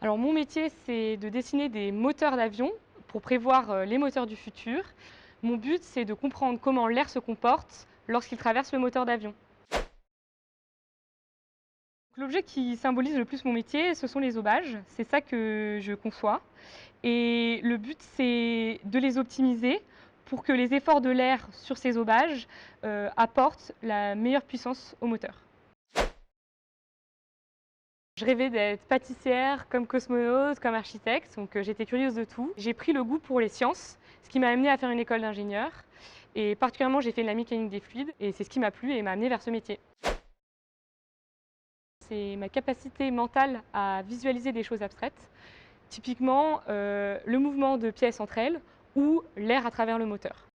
Alors mon métier, c'est de dessiner des moteurs d'avion pour prévoir les moteurs du futur. Mon but, c'est de comprendre comment l'air se comporte lorsqu'il traverse le moteur d'avion. L'objet qui symbolise le plus mon métier, ce sont les aubages. C'est ça que je conçois. Et le but, c'est de les optimiser pour que les efforts de l'air sur ces aubages apportent la meilleure puissance au moteur. Je rêvais d'être pâtissière, comme cosmonaute, comme architecte, donc j'étais curieuse de tout. J'ai pris le goût pour les sciences, ce qui m'a amenée à faire une école d'ingénieur. Et particulièrement, j'ai fait de la mécanique des fluides, et c'est ce qui m'a plu et m'a amenée vers ce métier. C'est ma capacité mentale à visualiser des choses abstraites, typiquement le mouvement de pièces entre elles ou l'air à travers le moteur.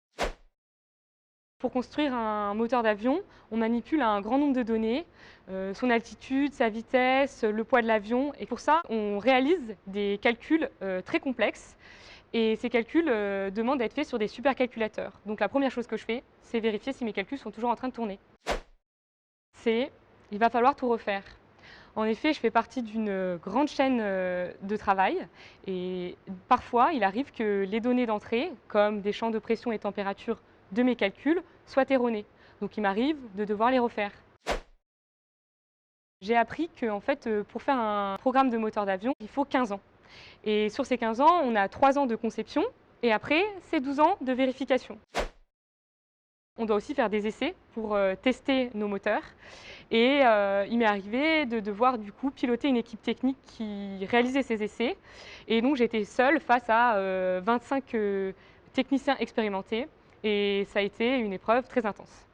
Pour construire un moteur d'avion, on manipule un grand nombre de données, son altitude, sa vitesse, le poids de l'avion. Et pour ça, on réalise des calculs très complexes. Et ces calculs demandent d'être faits sur des supercalculateurs. Donc la première chose que je fais, c'est vérifier si mes calculs sont toujours en train de tourner. Il va falloir tout refaire. En effet, je fais partie d'une grande chaîne de travail et parfois, il arrive que les données d'entrée, comme des champs de pression et température de mes calculs, soient erronées. Donc il m'arrive de devoir les refaire. J'ai appris que en fait, pour faire un programme de moteur d'avion, il faut 15 ans. Et sur ces 15 ans, on a 3 ans de conception et après, c'est 12 ans de vérification. On doit aussi faire des essais pour tester nos moteurs. Et il m'est arrivé de devoir du coup piloter une équipe technique qui réalisait ces essais. Et donc j'étais seule face à 25 techniciens expérimentés et ça a été une épreuve très intense.